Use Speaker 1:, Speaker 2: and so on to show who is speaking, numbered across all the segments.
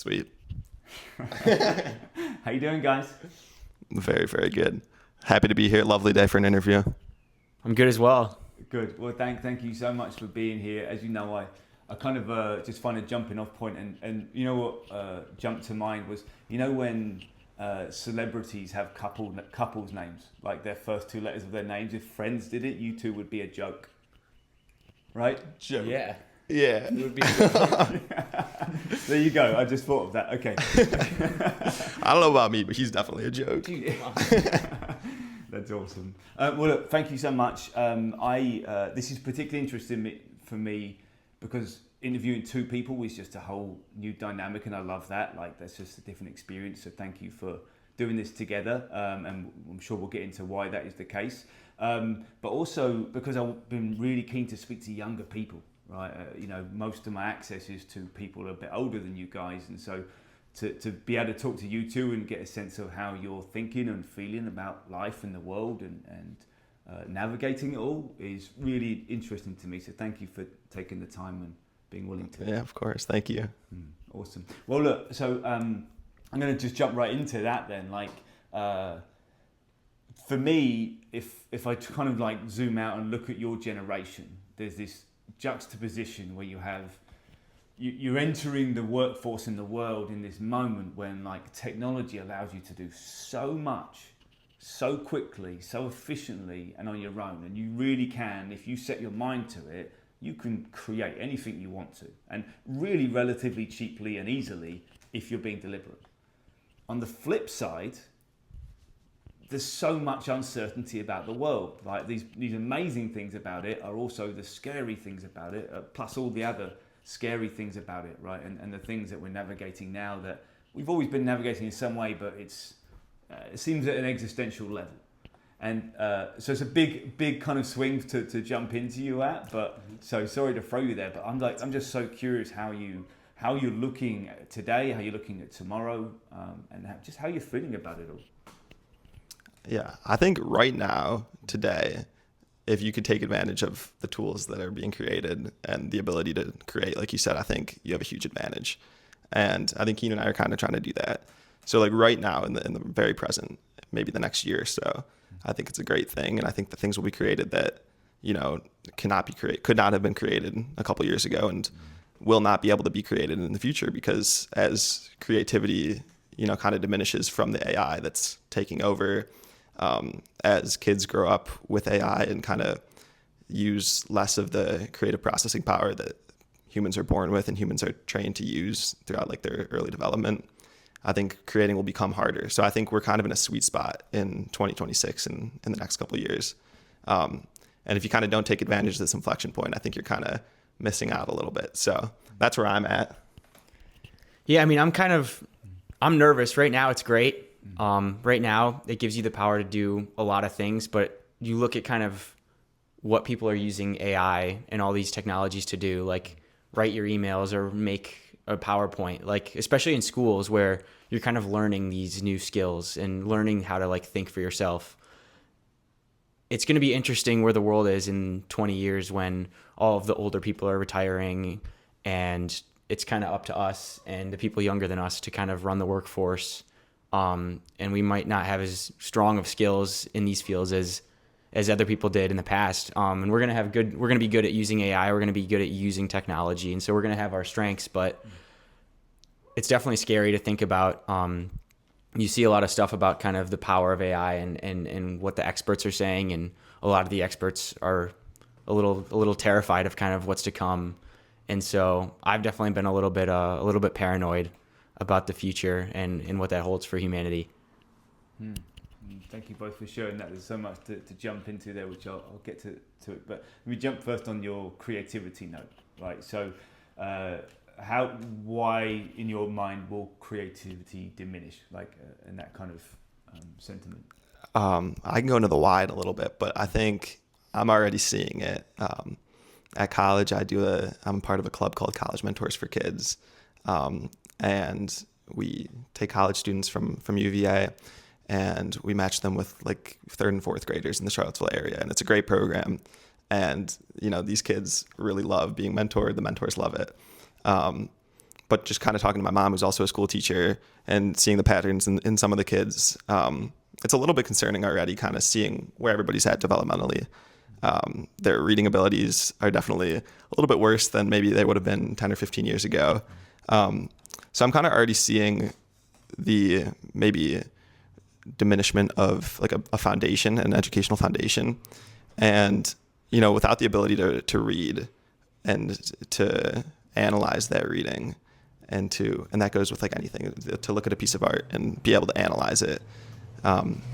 Speaker 1: Sweet.
Speaker 2: How you doing, guys?
Speaker 1: Very, very good. Happy to be here. Lovely day for an interview.
Speaker 3: I'm good as well.
Speaker 2: Good. Well, thank you so much for being here. As you know, I kind of just find a jumping off point, and you know what jumped to mind was, you know, when celebrities have couples names, like their first two letters of their names. If Friends did it, you two would be a joke, right?
Speaker 1: Joke.
Speaker 3: Yeah.
Speaker 1: Yeah.
Speaker 3: It would be
Speaker 2: There you go. I just thought of that. Okay.
Speaker 1: I don't know about me, but he's definitely a joke.
Speaker 2: That's awesome. Well, look, thank you so much. This is particularly interesting for me because interviewing two people is just a whole new dynamic, and I love that. Like, that's just a different experience. So thank you for doing this together, and I'm sure we'll get into why that is the case. But also because I've been really keen to speak to younger people. Right, you know, most of my access is to people a bit older than you guys, and so to be able to talk to you two and get a sense of how you're thinking and feeling about life and the world and navigating it all is really interesting to me. So thank you for taking the time and being willing to.
Speaker 1: Yeah, of course. Thank you.
Speaker 2: Awesome. Well, look, so I'm going to just jump right into that then. Like, for me, if I kind of like zoom out and look at your generation, there's this juxtaposition where you're entering the workforce in the world in this moment when like technology allows you to do so much so quickly, so efficiently and on your own, and you really can, if you set your mind to it, you can create anything you want to, and really relatively cheaply and easily if you're being deliberate. On the flip side, there's so much uncertainty about the world. Like these amazing things about it are also the scary things about it, plus all the other scary things about it, right? And the things that we're navigating now that we've always been navigating in some way, but it seems at an existential level. And so it's a big kind of swing to jump into you at. But so sorry to throw you there, but I'm just so curious how you're looking at today, how you're looking at tomorrow, and just how you're feeling about it all.
Speaker 1: Yeah, I think right now, today, if you could take advantage of the tools that are being created and the ability to create, like you said, I think you have a huge advantage. And I think Keenan and I are kind of trying to do that. So like right now in the very present, maybe the next year or so, I think it's a great thing. And I think the things will be created that, you know, could not have been created a couple years ago and will not be able to be created in the future, because as creativity, you know, kind of diminishes from the AI that's taking over, as kids grow up with AI and kind of use less of the creative processing power that humans are born with and humans are trained to use throughout like their early development, I think creating will become harder. So I think we're kind of in a sweet spot in 2026 and in the next couple of years. And if you kind of don't take advantage of this inflection point, I think you're kind of missing out a little bit. So that's where I'm at.
Speaker 3: Yeah, I mean, I'm nervous. Right now, it's great. Right now, it gives you the power to do a lot of things, but you look at kind of what people are using AI and all these technologies to do, like write your emails or make a PowerPoint, like especially in schools where you're kind of learning these new skills and learning how to like think for yourself. It's going to be interesting where the world is in 20 years when all of the older people are retiring, and it's kind of up to us and the people younger than us to kind of run the workforce. And we might not have as strong of skills in these fields as other people did in the past. And we're going to be good at using AI. We're going to be good at using technology. And so we're going to have our strengths, but it's definitely scary to think about. You see a lot of stuff about kind of the power of AI and what the experts are saying. And a lot of the experts are a little terrified of kind of what's to come. And so I've definitely been a little bit paranoid about the future and what that holds for humanity.
Speaker 2: Thank you both for sharing that. There's so much to jump into there, which I'll get to it. But let me jump first on your creativity note, right? So why in your mind will creativity diminish, like in that kind of sentiment?
Speaker 1: I can go into the why in a little bit, but I think I'm already seeing it. At college, I'm part of a club called College Mentors for Kids. And we take college students from UVA and we match them with like 3rd and 4th graders in the Charlottesville area. And it's a great program. And, you know, these kids really love being mentored. The mentors love it. But but just kind of talking to my mom, who's also a school teacher, and seeing the patterns in some of the kids, it's a little bit concerning already, kind of seeing where everybody's at developmentally. Their reading abilities are definitely a little bit worse than maybe they would have been 10 or 15 years ago. So I'm kind of already seeing the maybe diminishment of like a foundation, an educational foundation. And, you know, without the ability to read and to analyze that reading and that goes with like anything, to look at a piece of art and be able to analyze it.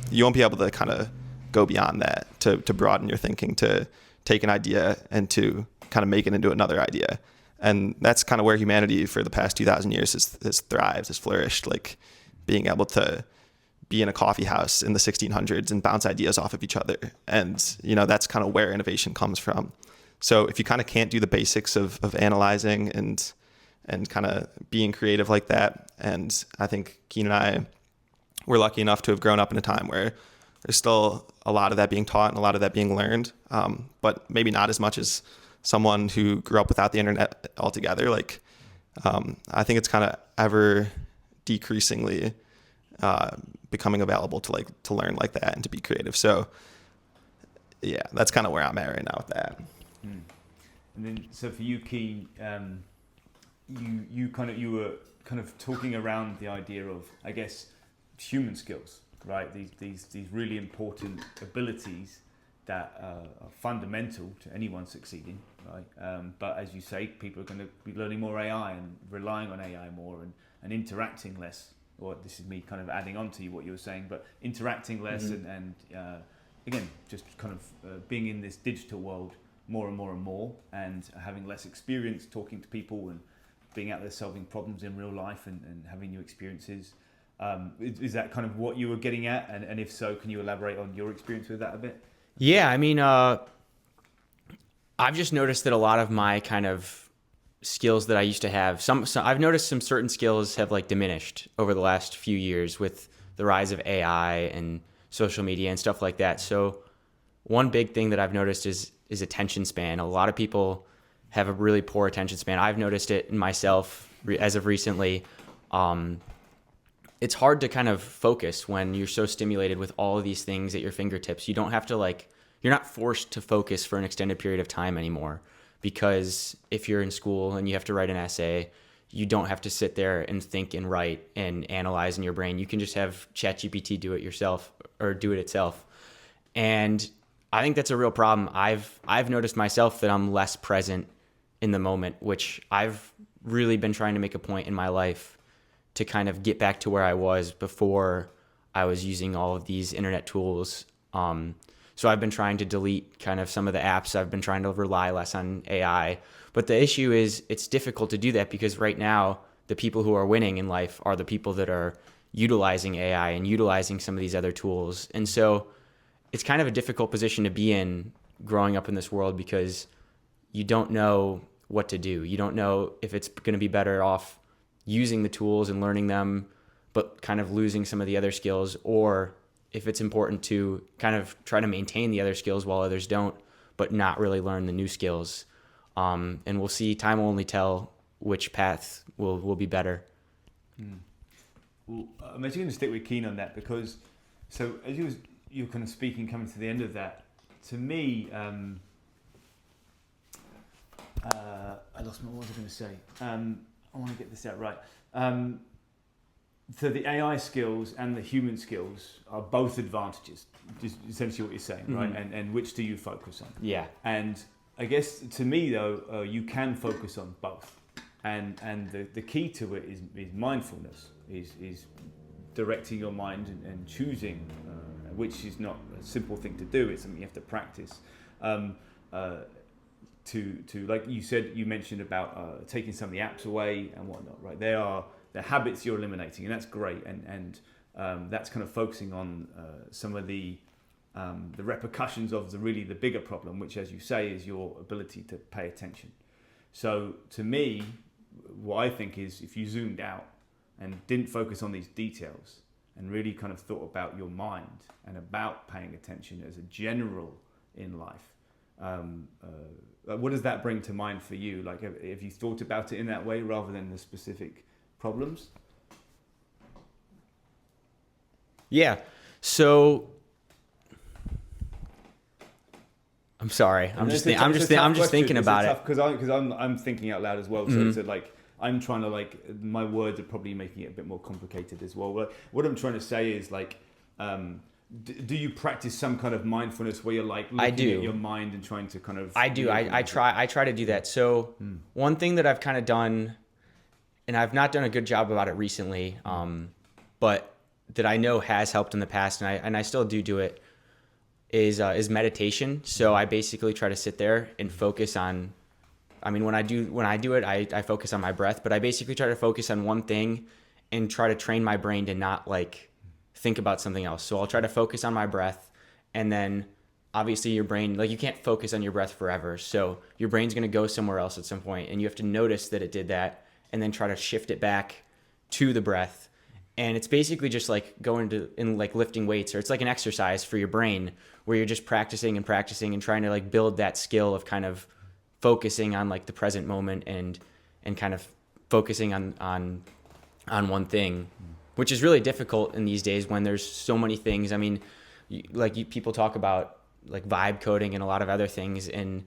Speaker 1: You won't be able to kind of go beyond that, to broaden your thinking, to take an idea and to kind of make it into another idea. And that's kind of where humanity for the past 2,000 years has thrived, has flourished, like being able to be in a coffee house in the 1600s and bounce ideas off of each other. And, you know, that's kind of where innovation comes from. So if you kind of can't do the basics of analyzing and kind of being creative like that, and I think Keen and I were lucky enough to have grown up in a time where there's still a lot of that being taught and a lot of that being learned, but maybe not as much as someone who grew up without the internet altogether. Like, I think it's kind of ever decreasingly becoming available to learn like that and to be creative. So yeah, that's kind of where I'm at right now with that.
Speaker 2: And then, so for you, Keen, you were kind of talking around the idea of, I guess, human skills, right? These really important abilities that are fundamental to anyone succeeding, right? But as you say, people are going to be learning more AI and relying on AI more and interacting less. Or this is me kind of adding on to what you were saying, but interacting less and again, just kind of being in this digital world more and more and more, and having less experience talking to people and being out there solving problems in real life and having new experiences. Is that kind of what you were getting at? And if so, can you elaborate on your experience with that a bit?
Speaker 3: Yeah, I mean, I've just noticed that a lot of my kind of skills that I used to have, some I've noticed some certain skills have like diminished over the last few years with the rise of AI and social media and stuff like that. So one big thing that I've noticed is attention span. A lot of people have a really poor attention span. I've noticed it in myself as of recently. It's hard to kind of focus when you're so stimulated with all of these things at your fingertips. You don't have to you're not forced to focus for an extended period of time anymore, because if you're in school and you have to write an essay, you don't have to sit there and think and write and analyze in your brain. You can just have ChatGPT do it yourself or do it itself. And I think that's a real problem. I've noticed myself that I'm less present in the moment, which I've really been trying to make a point in my life to kind of get back to where I was before I was using all of these internet tools. So I've been trying to delete kind of some of the apps. I've been trying to rely less on AI. But the issue is it's difficult to do that because right now the people who are winning in life are the people that are utilizing AI and utilizing some of these other tools. And so it's kind of a difficult position to be in growing up in this world because you don't know what to do. You don't know if it's going to be better off using the tools and learning them, but kind of losing some of the other skills, or if it's important to kind of try to maintain the other skills while others don't, but not really learn the new skills. And we'll see. Time will only tell which path will be better.
Speaker 2: Well, I'm actually going to stick with Keen on that because, so as you were kind of speaking, coming to the end of that, to me, I lost what was I going to say? I want to get this out right. So the AI skills and the human skills are both advantages, just essentially what you're saying, right? And which do you focus on?
Speaker 3: Yeah.
Speaker 2: And I guess to me though, you can focus on both. And the key to it is mindfulness, is directing your mind and choosing, which is not a simple thing to do. It's something you have to practice. To like you said, you mentioned about taking some of the apps away and whatnot, right? They're habits you're eliminating, and that's great. And that's kind of focusing on some of the repercussions of the bigger problem, which, as you say, is your ability to pay attention. So to me, what I think is if you zoomed out and didn't focus on these details and really kind of thought about your mind and about paying attention as a general in life, what does that bring to mind for you? Like, have you thought about it in that way rather than the specific problems?
Speaker 3: Yeah. So I'm sorry. I'm just thinking about it.
Speaker 2: Because I'm thinking out loud as well. So, so like I'm trying to like my words are probably making it a bit more complicated as well. But what I'm trying to say is like, do you practice some kind of mindfulness where you're like looking at your mind and trying to kind of?
Speaker 3: I do. I try to do that. So one thing that I've kind of done, and I've not done a good job about it recently, but that I know has helped in the past, and I still do it, is meditation. So I basically try to sit there and focus on. I mean, when I do it, I focus on my breath, but I basically try to focus on one thing and try to train my brain to not like think about something else. So I'll try to focus on my breath, and then obviously your brain, like you can't focus on your breath forever. So your brain's going to go somewhere else at some point, and you have to notice that it did that and then try to shift it back to the breath. And it's basically just like going to and like lifting weights, or it's like an exercise for your brain where you're just practicing and trying to like build that skill of kind of focusing on like the present moment and kind of focusing on one thing, which is really difficult in these days when there's so many things. I mean, people talk about like vibe coding and a lot of other things, and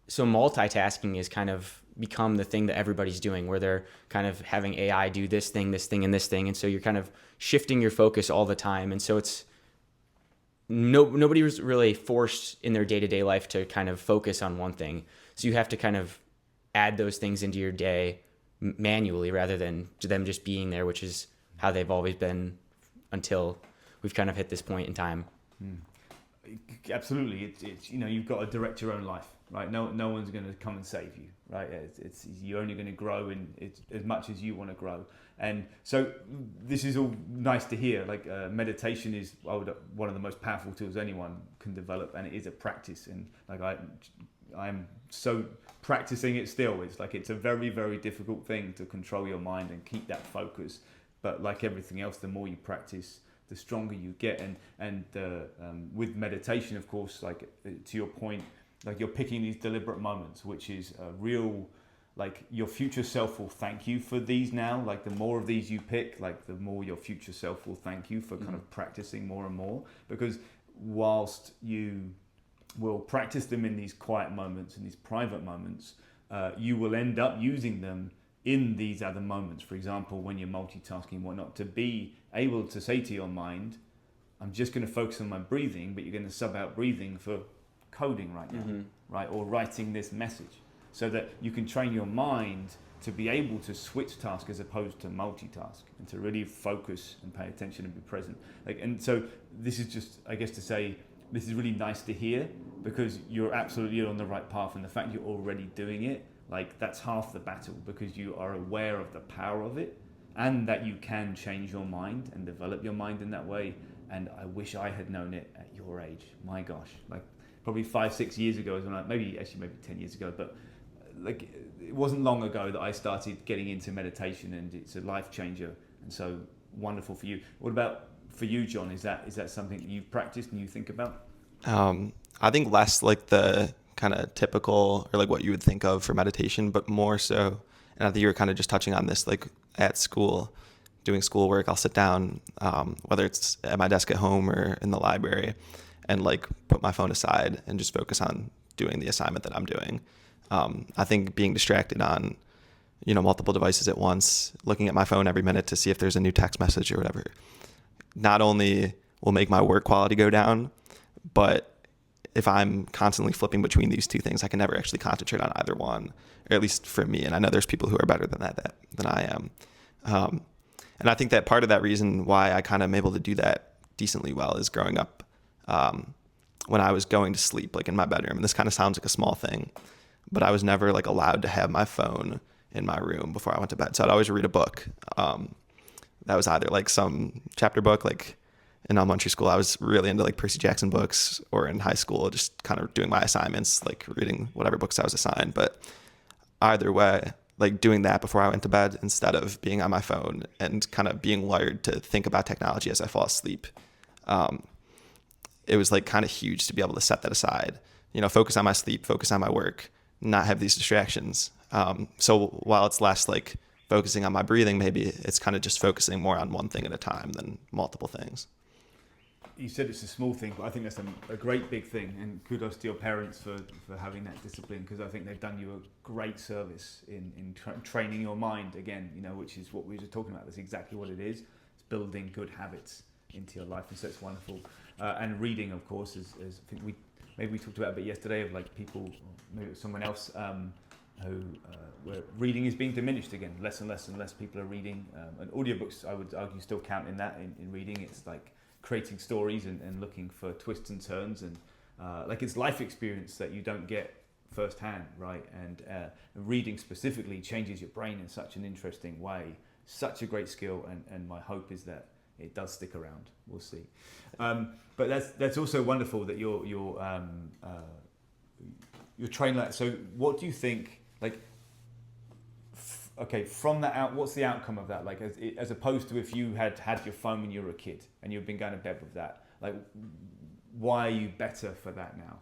Speaker 3: so multitasking is kind of become the thing that everybody's doing, where they're kind of having AI do this thing, and this thing, and so you're kind of shifting your focus all the time, and so it's nobody was really forced in their day-to-day life to kind of focus on one thing. So you have to kind of add those things into your day manually rather than them just being there, which is how they've always been until we've kind of hit this point in time.
Speaker 2: Absolutely. It's you've got to direct your own life, right? No one's going to come and save you, right? It's you're only going to grow in as much as you want to grow. And so this is all nice to hear. Like meditation is one of the most powerful tools anyone can develop, and it is a practice. And like I'm so practicing it still. It's like it's a very, very difficult thing to control your mind and keep that focus. But like everything else, the more you practice, the stronger you get. And with meditation, of course, like to your point, like you're picking these deliberate moments, which is a real, like your future self will thank you for these now. Like the more of these you pick, like the more your future self will thank you for kind of practicing more and more. Because whilst you will practice them in these quiet moments, in these private moments, you will end up using them in these other moments. For example, when you're multitasking and whatnot, to be able to say to your mind, I'm just going to focus on my breathing, but you're going to sub out breathing for coding right now, right? Or writing this message, so that you can train your mind to be able to switch task as opposed to multitask, and to really focus and pay attention and be present. And so this is just, I guess, to say, this is really nice to hear, because you're absolutely on the right path, and the fact you're already doing it, like that's half the battle, because you are aware of the power of it and that you can change your mind and develop your mind in that way. And I wish I had known it at your age. My gosh, like probably 5-6 years ago is when maybe 10 years ago, but like it wasn't long ago that I started getting into meditation, and it's a life changer. And so wonderful for you. What about for you, John? Is that something that you've practiced and you think about?
Speaker 1: I think less like the kind of typical or like what you would think of for meditation, but more so, and I think you were kind of just touching on this, like at school, doing schoolwork, I'll sit down, whether it's at my desk at home or in the library, and like put my phone aside and just focus on doing the assignment that I'm doing. I think being distracted on, multiple devices at once, looking at my phone every minute to see if there's a new text message or whatever, not only will make my work quality go down, but if I'm constantly flipping between these two things, I can never actually concentrate on either one, or at least for me. And I know there's people who are better than than I am. And I think that part of that reason why I kind of am able to do that decently well is growing up when I was going to sleep, like in my bedroom. And this kind of sounds like a small thing, but I was never like allowed to have my phone in my room before I went to bed. So I'd always read a book. That was either like some chapter book, like in elementary school, I was really into like Percy Jackson books, or in high school, just kind of doing my assignments, like reading whatever books I was assigned. But either way, like doing that before I went to bed instead of being on my phone, and kind of being wired to think about technology as I fall asleep. It was like kind of huge to be able to set that aside focus on my sleep, focus on my work, not have these distractions. So while it's less like focusing on my breathing, maybe it's kind of just focusing more on one thing at a time than multiple things.
Speaker 2: You said it's a small thing, but I think that's a great big thing, and kudos to your parents for having that discipline, because I think they've done you a great service in training your mind again, which is what we were talking about. That's exactly what it is. It's building good habits into your life, and so it's wonderful. And reading, of course, is I think we talked about a bit yesterday of like people, maybe it was someone else, who where reading is being diminished again. Less and less people are reading. And audiobooks, I would argue, still count in that in reading. It's like creating stories and looking for twists and turns, and like it's life experience that you don't get firsthand, right? And reading specifically changes your brain in such an interesting way. Such a great skill, and my hope is that it does stick around. We'll see. But that's also wonderful that you're trained like. So what do you think? Like, okay, from that out, what's the outcome of that? Like, as opposed to if you had your phone when you were a kid and you've been going to bed with that, like, why are you better for that now?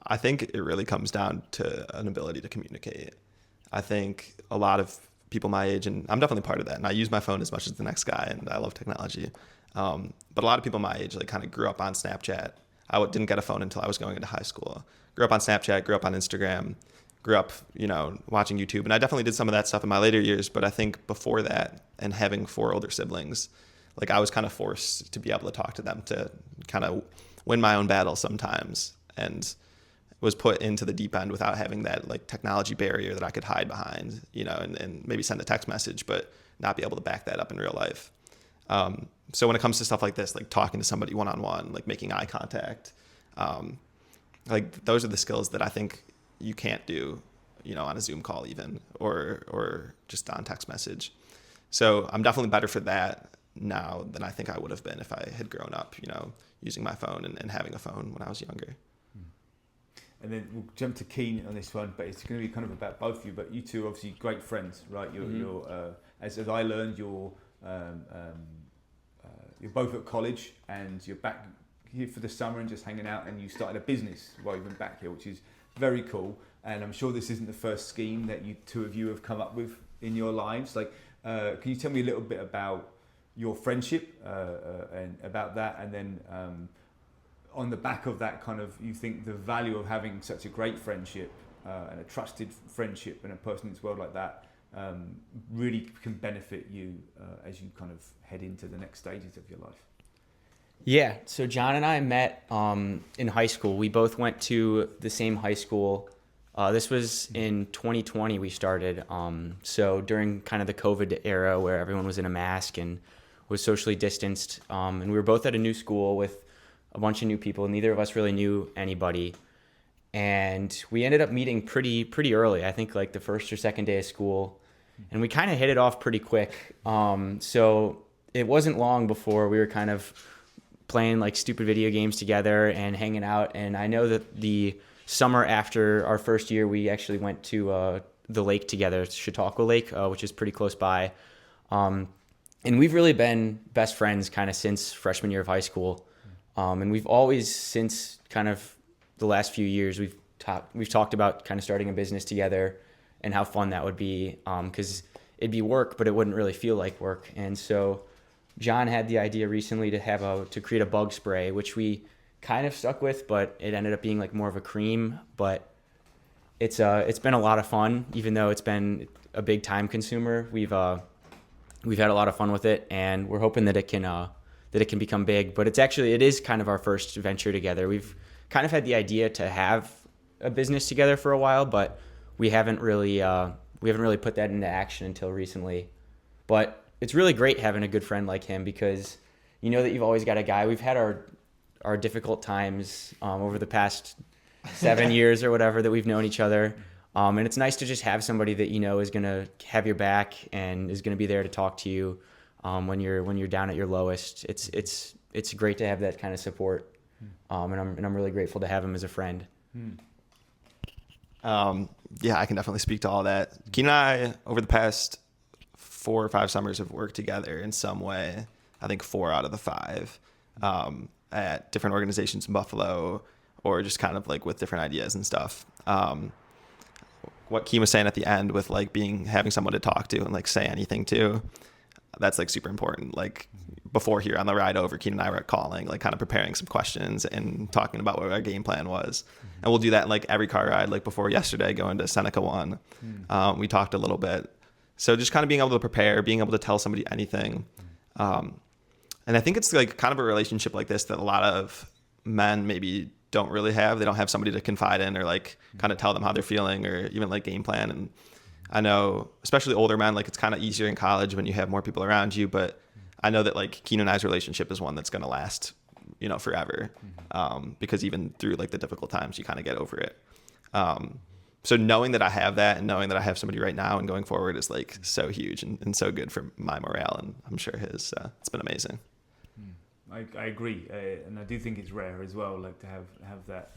Speaker 1: I think it really comes down to an ability to communicate. I think a lot of people my age, and I'm definitely part of that, and I use my phone as much as the next guy, and I love technology. But a lot of people my age like kind of grew up on Snapchat. I didn't get a phone until I was going into high school. Grew up on Snapchat, grew up on Instagram, grew up, watching YouTube. And I definitely did some of that stuff in my later years. But I think before that, and having 4 older siblings, like I was kind of forced to be able to talk to them to kind of win my own battle sometimes, and was put into the deep end without having that like technology barrier that I could hide behind, and maybe send a text message, but not be able to back that up in real life. So when it comes to stuff like this, like talking to somebody one-on-one, like making eye contact, like those are the skills that I think you can't do, on a Zoom call even, or just on text message. So I'm definitely better for that now than I think I would have been if I had grown up, using my phone and having a phone when I was younger.
Speaker 2: And then we'll jump to Keen on this one, but it's going to be kind of about both of you. But you two are obviously great friends, right? You're as I learned, you're both at college, and you're back here for the summer and just hanging out, and you started a business while you've been back here, which is very cool. And I'm sure this isn't the first scheme that you two of you have come up with in your lives. Like, can you tell me a little bit about your friendship and about that, and then on the back of that, kind of, you think the value of having such a great friendship and a trusted friendship and a person in this world like that really can benefit you as you kind of head into the next stages of your life?
Speaker 3: Yeah, so John and I met in high school. We both went to the same high school. This was in 2020 we started. So during kind of the COVID era where everyone was in a mask and was socially distanced. And we were both at a new school with a bunch of new people. Neither of us really knew anybody. And we ended up meeting pretty early, I think like the first or second day of school. And we kind of hit it off pretty quick. So it wasn't long before we were kind of playing like stupid video games together and hanging out. And I know that the summer after our first year, we actually went to the lake together, Chautauqua Lake, which is pretty close by. And we've really been best friends kind of since freshman year of high school. And we've always, since kind of the last few years, we've talked about kind of starting a business together and how fun that would be, because it'd be work, but it wouldn't really feel like work. And so John had the idea recently to create a bug spray, which we kind of stuck with, but it ended up being like more of a cream. But it's been a lot of fun, even though it's been a big time consumer. We've had a lot of fun with it, and we're hoping that it can become big. But it is kind of our first venture together. We've kind of had the idea to have a business together for a while, but we haven't really put that into action until recently. But it's really great having a good friend like him, because you know that you've always got a guy. We've had our difficult times over the past 7 years or whatever that we've known each other. And it's nice to just have somebody that you know is going to have your back and is going to be there to talk to you when you're down at your lowest. It's great to have that kind of support, and I'm really grateful to have him as a friend.
Speaker 1: Yeah, I can definitely speak to all that. Keen and I, over the past 4 or 5 summers, have worked together in some way. I think 4 out of the 5 at different organizations in Buffalo, or just kind of like with different ideas and stuff. What Keem was saying at the end with like having someone to talk to and like say anything to, that's like super important. Like before here on the ride over, Keen and I were calling, like kind of preparing some questions and talking about what our game plan was. And we'll do that in like every car ride. Like before yesterday, going to Seneca 1, we talked a little bit. So just kind of being able to prepare, being able to tell somebody anything. And I think it's like kind of a relationship like this that a lot of men maybe don't really have. They don't have somebody to confide in or like kind of tell them how they're feeling or even like game plan. And I know, especially older men, like it's kind of easier in college when you have more people around you, but I know that like Keen and I's relationship is one that's going to last, forever. Because even through like the difficult times, you kind of get over it. So knowing that I have that and knowing that I have somebody right now and going forward is like so huge and so good for my morale. And I'm sure his, it's been amazing.
Speaker 2: I agree. And I do think it's rare as well, like to have that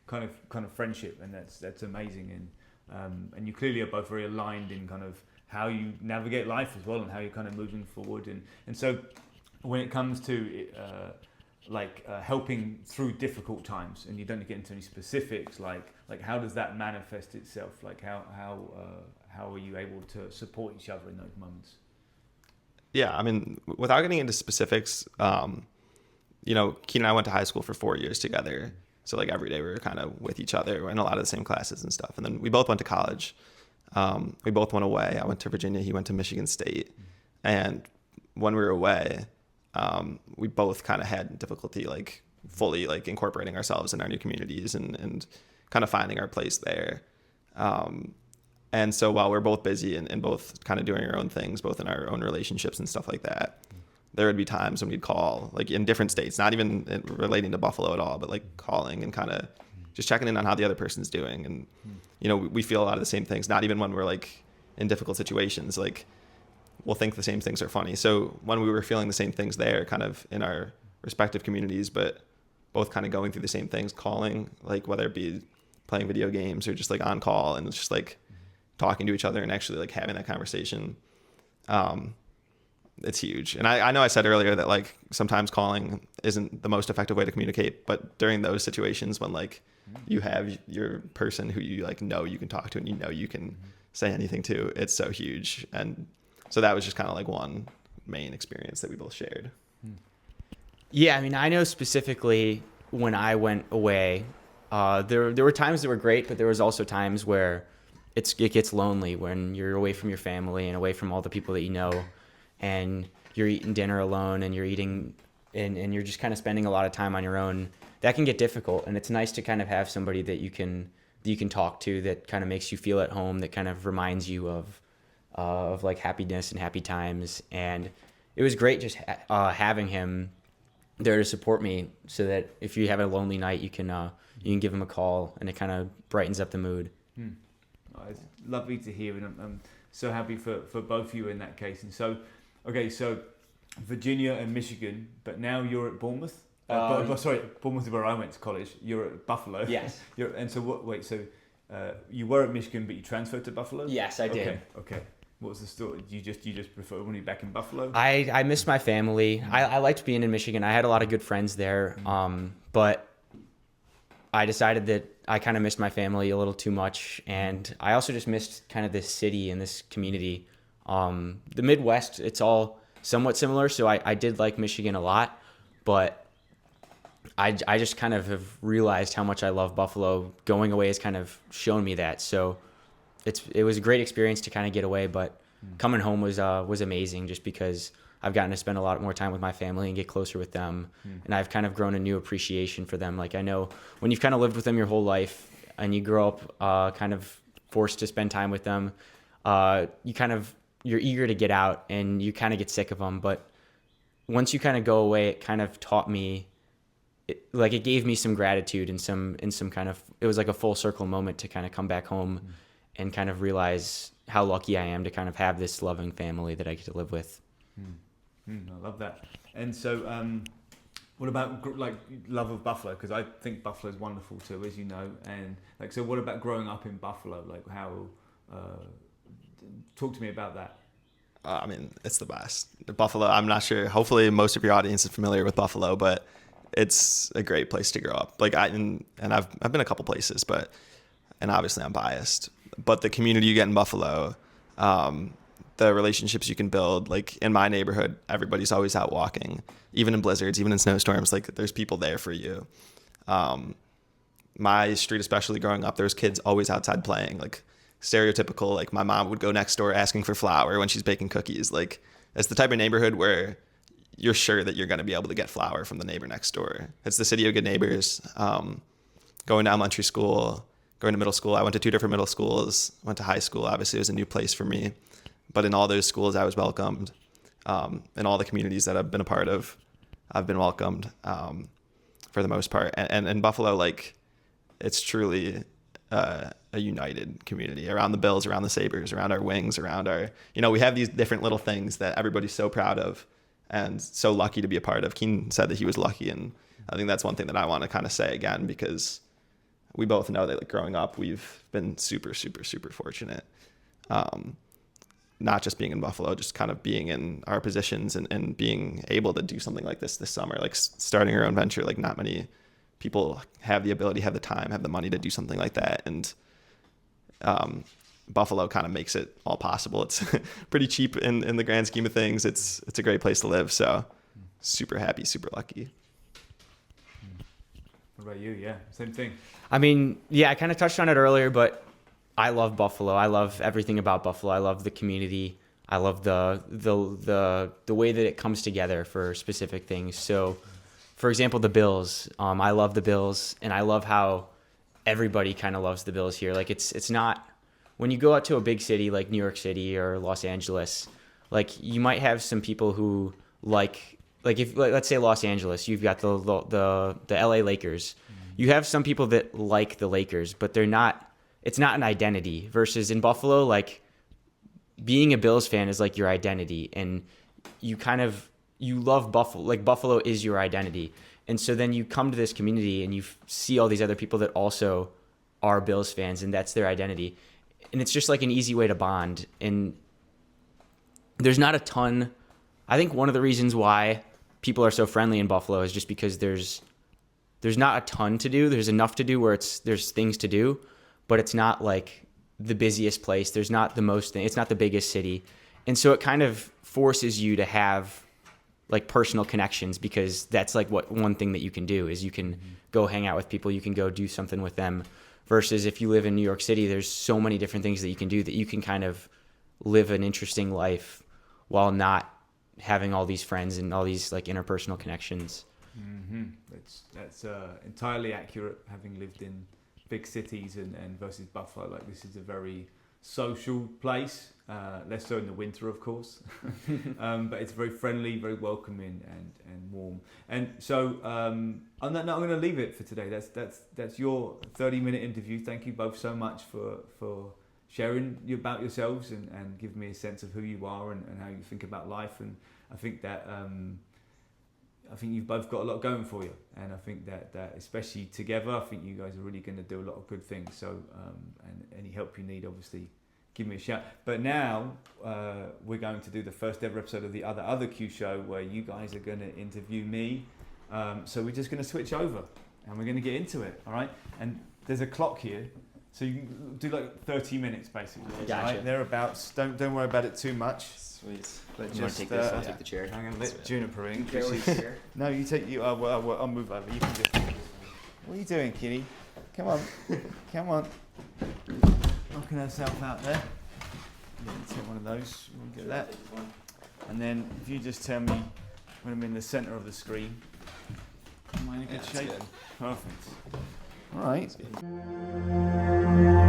Speaker 2: kind of friendship, and that's amazing. And you clearly are both very aligned in kind of how you navigate life as well and how you're kind of moving forward. And so when it comes to helping through difficult times, and you don't get into any specifics, like how does that manifest itself? Like how are you able to support each other in those moments?
Speaker 1: Yeah, I mean, without getting into specifics, Keen and I went to high school for 4 years together. So like every day we were kind of with each other. We're in a lot of the same classes and stuff. And then we both went to college. We both went away. I went to Virginia. He went to Michigan State. And when we were away, we both kind of had difficulty like fully like incorporating ourselves in our new communities and kind of finding our place there. And so while we're both busy and both kind of doing our own things, both in our own relationships and stuff like that, there would be times when we'd call like in different states, not even relating to Buffalo at all, but like calling and kind of just checking in on how the other person's doing. And, we feel a lot of the same things, not even when we're like in difficult situations, like we'll think the same things are funny. So when we were feeling the same things there kind of in our respective communities, but both kind of going through the same things, calling, like whether it be playing video games or just like on call and it's just like talking to each other and actually like having that conversation. It's huge. And I know I said earlier that like sometimes calling isn't the most effective way to communicate, but during those situations when like you have your person who you like know you can talk to and you can say anything to, it's so huge. And so that was just kind of like one main experience that we both shared.
Speaker 3: Yeah, I mean, I know specifically when I went away, there were times that were great, but there was also times where it gets lonely when you're away from your family and away from all the people that you know, and you're eating dinner alone and you're eating and you're just kind of spending a lot of time on your own. That can get difficult, and it's nice to kind of have somebody that you can talk to that kind of makes you feel at home, that kind of reminds you of like happiness and happy times. And it was great just having him there to support me, so that if you have a lonely night, you can give him a call and it kind of brightens up the mood.
Speaker 2: Oh, it's lovely to hear, and I'm so happy for both of you in that case. And so, okay, so Virginia and Michigan, but now you're at Bournemouth. Bournemouth is where I went to college. You're at Buffalo.
Speaker 3: Yes.
Speaker 2: You were at Michigan, but you transferred to Buffalo?
Speaker 3: Yes, I did.
Speaker 2: Okay. What was the story? You just prefer when you're back in Buffalo?
Speaker 3: I missed my family. I liked being in Michigan. I had a lot of good friends there. But I decided that I kind of missed my family a little too much, and I also just missed kind of this city and this community. The Midwest, it's all somewhat similar, so I did like Michigan a lot, but I just kind of have realized how much I love Buffalo. Going away has kind of shown me that. So it was a great experience to kind of get away, but coming home was amazing, just because I've gotten to spend a lot more time with my family and get closer with them. And I've kind of grown a new appreciation for them. Like, I know when you've kind of lived with them your whole life and you grow up kind of forced to spend time with them, you're eager to get out and you kind of get sick of them. But once you kind of go away, it kind of taught me, it gave me some gratitude and some kind of, it was like a full circle moment to kind of come back home and kind of realize how lucky I am to kind of have this loving family that I get to live with.
Speaker 2: I love that. And so, what about like love of Buffalo? Because I think Buffalo is wonderful too, as you know. And like, so what about growing up in Buffalo? Like, how? Talk to me about that.
Speaker 1: I mean, it's the best. Buffalo, I'm not sure. Hopefully, most of your audience is familiar with Buffalo, but it's a great place to grow up. Like I've been a couple places, and obviously I'm biased, but the community you get in Buffalo, the relationships you can build, like in my neighborhood, everybody's always out walking, even in blizzards, even in snowstorms, like there's people there for you. My street, especially growing up, there's kids always outside playing, like stereotypical, like my mom would go next door asking for flour when she's baking cookies. Like it's the type of neighborhood where you're sure that you're going to be able to get flour from the neighbor next door. It's the city of good neighbors. Going to elementary school, going to middle school. I went to 2 different middle schools, went to high school. Obviously it was a new place for me, but in all those schools I was welcomed. In all the communities that I've been a part of, I've been welcomed, for the most part. And in Buffalo, like it's truly, a united community around the Bills, around the Sabres, around our Wings, around our, we have these different little things that everybody's so proud of and so lucky to be a part of. Keen said that he was lucky. And I think that's one thing that I want to kind of say again, because we both know that like growing up, we've been super, super, super fortunate. Not just being in Buffalo, just kind of being in our positions and being able to do something like this summer, like starting our own venture. Like not many people have the ability, have the time, have the money to do something like that. And Buffalo kind of makes it all possible. It's pretty cheap in the grand scheme of things. It's a great place to live. So super happy, super lucky.
Speaker 2: What about you? Yeah, same thing.
Speaker 3: I mean, yeah, I kind of touched on it earlier, but I love Buffalo. I love everything about Buffalo. I love the community. I love the way that it comes together for specific things. So, for example, the Bills. I love the Bills, and I love how everybody kind of loves the Bills here. Like it's not, when you go out to a big city like New York City or Los Angeles, like you might have some people who like if let's say Los Angeles, you've got the LA Lakers. You have some people that like the Lakers, but it's not an identity. Versus in Buffalo, like being a Bills fan is like your identity, and you love Buffalo. Like Buffalo is your identity. And so then you come to this community and you see all these other people that also are Bills fans, and that's their identity. And it's just like an easy way to bond. And there's not a ton. I think one of the reasons why people are so friendly in Buffalo is just because there's not a ton to do. There's enough to do where there's things to do, but it's not like the busiest place. There's not the most thing. It's not the biggest city. And so it kind of forces you to have like personal connections, because that's like one thing that you can do is you can go hang out with people. You can go do something with them. Versus if you live in New York City, there's so many different things that you can do that you can kind of live an interesting life while not having all these friends and all these like interpersonal connections.
Speaker 2: Mm-hmm. That's entirely accurate. Having lived in big cities and versus Buffalo, like this is a very social place, less so in the winter, of course, but it's very friendly, very welcoming and warm. And so on that note, I'm going to leave it for today. That's your 30-minute interview. Thank you both so much for sharing about yourselves and giving me a sense of who you are and how you think about life. And I think that I think you've both got a lot going for you, and I think that especially together, I think you guys are really going to do a lot of good things. So, and any help you need, obviously, give me a shout. But now we're going to do the first ever episode of the Other Q Show, where you guys are going to interview me. So we're just going to switch over, and we're going to get into it. All right. And there's a clock here, so you can do like 30 minutes basically.
Speaker 3: Gotcha.
Speaker 2: Right? Thereabouts. Don't worry about it too much.
Speaker 1: Sweet.
Speaker 2: But
Speaker 3: You want to take this? I'll take the chair.
Speaker 2: I'm going to let Juniper in.
Speaker 3: Chair.
Speaker 2: No, you take you. I'll move over. You can just. What are you doing, kitty? Come on, come on. Knocking herself out there. Yeah, take one of those. We'll get that. And then if you just tell me when I'm in the centre of the screen. Am I in a good shape?
Speaker 1: Good.
Speaker 2: Perfect. All right.
Speaker 1: That's good.